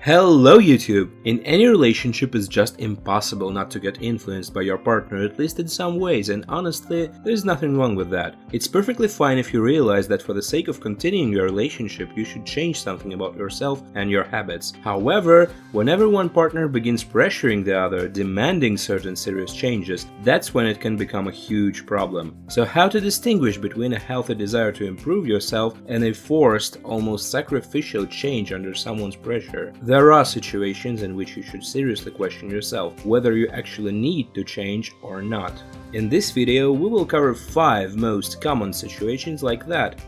Hello YouTube! In any relationship it's just impossible not to get influenced by your partner, at least in some ways, and honestly, there's nothing wrong with that. It's perfectly fine if you realize that for the sake of continuing your relationship you should change something about yourself and your habits. However, whenever one partner begins pressuring the other, demanding certain serious changes, that's when it can become a huge problem. So how to distinguish between a healthy desire to improve yourself and a forced, almost sacrificial change under someone's pressure? There are situations in which you should seriously question yourself whether you actually need to change or not. In this video, we will cover 5 most common situations like that.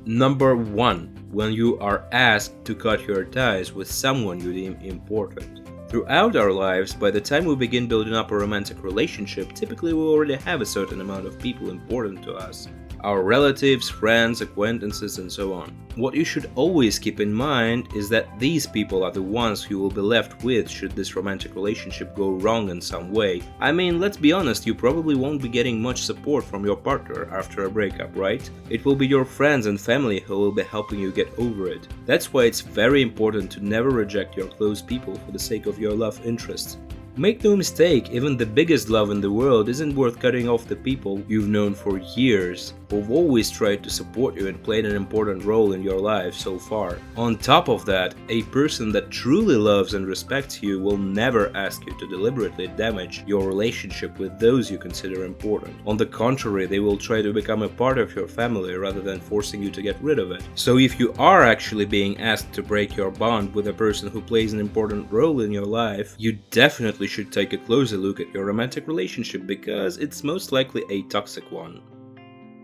Number 1. When you are asked to cut your ties with someone you deem important. Throughout our lives, by the time we begin building up a romantic relationship, typically we already have a certain amount of people important to us. Our relatives, friends, acquaintances, and so on. What you should always keep in mind is that these people are the ones you will be left with should this romantic relationship go wrong in some way. I mean, let's be honest, you probably won't be getting much support from your partner after a breakup, right? It will be your friends and family who will be helping you get over it. That's why it's very important to never reject your close people for the sake of your love interests. Make no mistake, even the biggest love in the world isn't worth cutting off the people you've known for years, who've always tried to support you and played an important role in your life so far. On top of that, a person that truly loves and respects you will never ask you to deliberately damage your relationship with those you consider important. On the contrary, they will try to become a part of your family rather than forcing you to get rid of it. So if you are actually being asked to break your bond with a person who plays an important role in your life, you definitely should take a closer look at your romantic relationship because it's most likely a toxic one.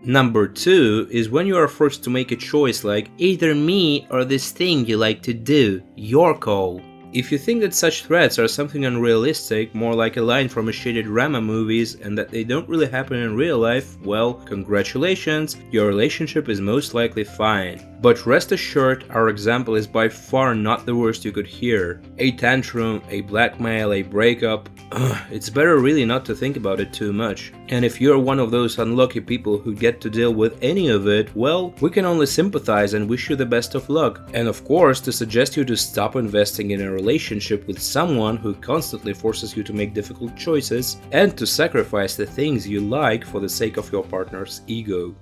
Number 2 is when you are forced to make a choice like either me or this thing you like to do, your call. If you think that such threats are something unrealistic, more like a line from a shitty drama movies and that they don't really happen in real life, well, congratulations, your relationship is most likely fine. But rest assured, our example is by far not the worst you could hear. A tantrum, a blackmail, a breakup, it's better really not to think about it too much. And if you're one of those unlucky people who get to deal with any of it, well, we can only sympathize and wish you the best of luck. And of course, to suggest you to stop investing in a relationship with someone who constantly forces you to make difficult choices and to sacrifice the things you like for the sake of your partner's ego.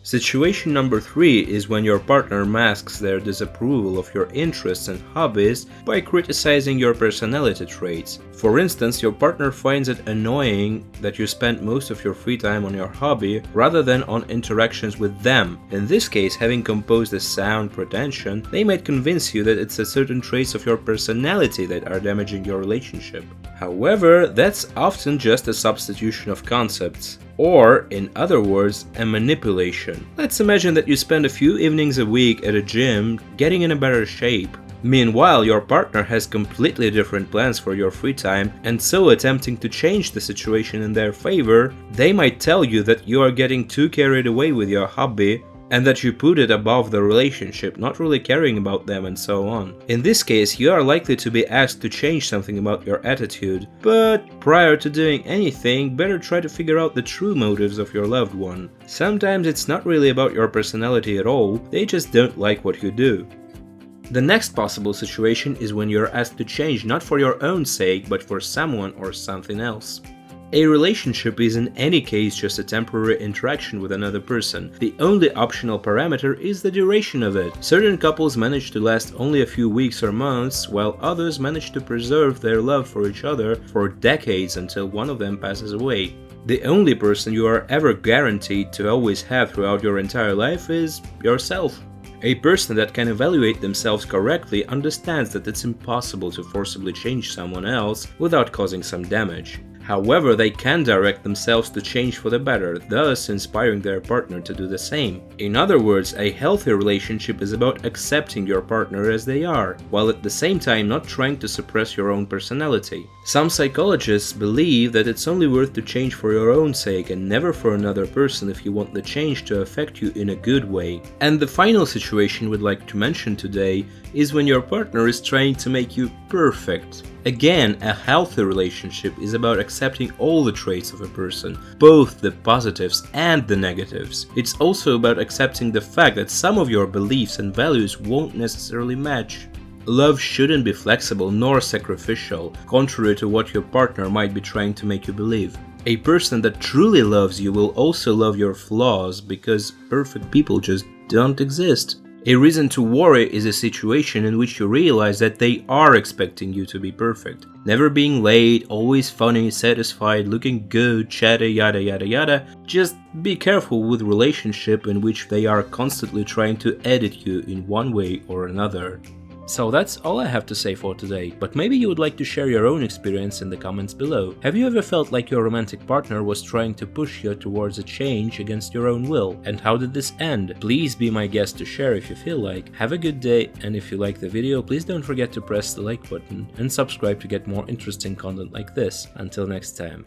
Situation number 3 is when your partner masks their disapproval of your interests and hobbies by criticizing your personality traits. For instance, your partner finds it annoying that you spend most of your free time on your hobby rather than on interactions with them. In this case, having composed a sound pretension, they might convince you that it's a certain traits of your personality that are damaging your relationship. However, that's often just a substitution of concepts. Or, in other words, a manipulation. Let's imagine that you spend a few evenings a week at a gym getting in a better shape. Meanwhile, your partner has completely different plans for your free time, and so attempting to change the situation in their favor, they might tell you that you are getting too carried away with your hobby and that you put it above the relationship, not really caring about them and so on. In this case, you are likely to be asked to change something about your attitude, but prior to doing anything, better try to figure out the true motives of your loved one. Sometimes it's not really about your personality at all, they just don't like what you do. The next possible situation is when you're asked to change not for your own sake, but for someone or something else. A relationship is in any case just a temporary interaction with another person. The only optional parameter is the duration of it. Certain couples manage to last only a few weeks or months, while others manage to preserve their love for each other for decades until one of them passes away. The only person you are ever guaranteed to always have throughout your entire life is yourself. A person that can evaluate themselves correctly understands that it's impossible to forcibly change someone else without causing some damage. However, they can direct themselves to change for the better, thus inspiring their partner to do the same. In other words, a healthy relationship is about accepting your partner as they are, while at the same time not trying to suppress your own personality. Some psychologists believe that it's only worth to change for your own sake and never for another person if you want the change to affect you in a good way. And the final situation we'd like to mention today is when your partner is trying to make you perfect. Again, a healthy relationship is about accepting all the traits of a person, both the positives and the negatives. It's also about accepting the fact that some of your beliefs and values won't necessarily match. Love shouldn't be flexible nor sacrificial, contrary to what your partner might be trying to make you believe. A person that truly loves you will also love your flaws, because perfect people just don't exist. A reason to worry is a situation in which you realize that they are expecting you to be perfect. Never being late, always funny, satisfied, looking good, chatty, yada yada yada. Just be careful with relationship in which they are constantly trying to edit you in one way or another. So that's all I have to say for today, but maybe you would like to share your own experience in the comments below. Have you ever felt like your romantic partner was trying to push you towards a change against your own will? And how did this end? Please be my guest to share if you feel like. Have a good day, and if you like the video, please don't forget to press the like button and subscribe to get more interesting content like this. Until next time.